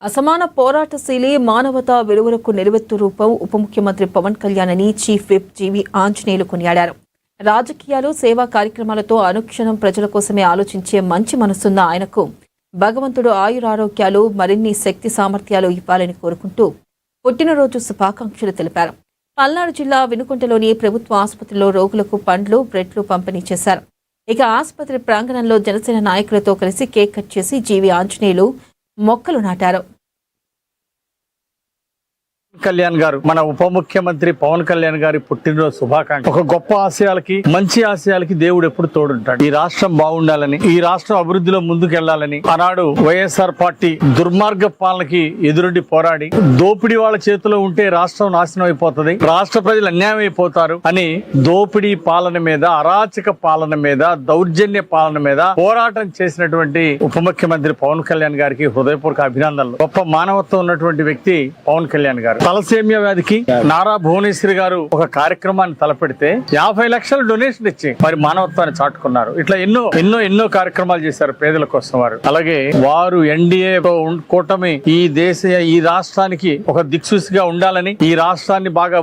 అసమాన పోరాటశీలి మానవతా విలువలకు నిలువెత్తు రూపం ఉప ముఖ్యమంత్రి పవన్ కళ్యాణ్ అని చీఫ్ విప్ జీవి ఆంజనేయులు కొనియాడారు. రాజకీయాలు, సేవా కార్యక్రమాలతో అనుక్షణం ప్రజల కోసమే ఆలోచించే మంచి మనసున్న ఆయనకు భగవంతుడు ఆయురారోగ్యాలు, మరిన్ని శక్తి సామర్థ్యాలు ఇవ్వాలని కోరుకుంటూ పుట్టినరోజు శుభాకాంక్షలు తెలిపారు. పల్నాడు జిల్లా వినుకొండలోని ప్రభుత్వ ఆసుపత్రిలో రోగులకు పండ్లు, బ్రెడ్లు పంపిణీ చేశారు. ఇక ఆసుపత్రి ప్రాంగణంలో జనసేన నాయకులతో కలిసి కేక్ కట్ చేసి జీవి ఆంజనేయులు మొక్కలు నాటారు. కళ్యాణ్ గారు, మన ఉప ముఖ్యమంత్రి పవన్ కళ్యాణ్ గారి పుట్టినరోజు శుభాకాంక్షలు. ఒక గొప్ప ఆశయాలకి, మంచి ఆశయాలకి దేవుడు ఎప్పుడు తోడుంటాడు. ఈ రాష్ట్రం బాగుండాలని, ఈ రాష్ట్రం అభివృద్ధిలో ముందుకెళ్లాలని ఆనాడు వైఎస్ఆర్ పార్టీ దుర్మార్గ పాలనకి ఎదురుండి పోరాడి, దోపిడీ వాళ్ళ చేతిలో ఉంటే రాష్ట్రం నాశనం అయిపోతుంది, రాష్ట్ర ప్రజలు అన్యాయం అయిపోతారు అని దోపిడీ పాలన మీద, అరాచక పాలన మీద, దౌర్జన్య పాలన మీద పోరాటం చేసినటువంటి ఉప ముఖ్యమంత్రి పవన్ కళ్యాణ్ గారికి హృదయపూర్వక అభినందనలు. గొప్ప మానవత్వం ఉన్నటువంటి వ్యక్తి పవన్ కళ్యాణ్ గారు. తలసేమియా వ్యాధికి నారా భువనేశ్వరి గారు ఒక కార్యక్రమాన్ని తలపెడితే 50 లక్షలు డొనేషన్ ఇచ్చి మరి మానవత్వాన్ని చాటుకున్నారు. ఇట్లా ఎన్నో కార్యక్రమాలు చేశారు పేదల కోసం వారు. అలాగే వారు ఎన్డీఏ కూటమి ఈ రాష్ట్రానికి ఒక దిక్సూచిగా ఉండాలని, ఈ రాష్ట్రాన్ని బాగా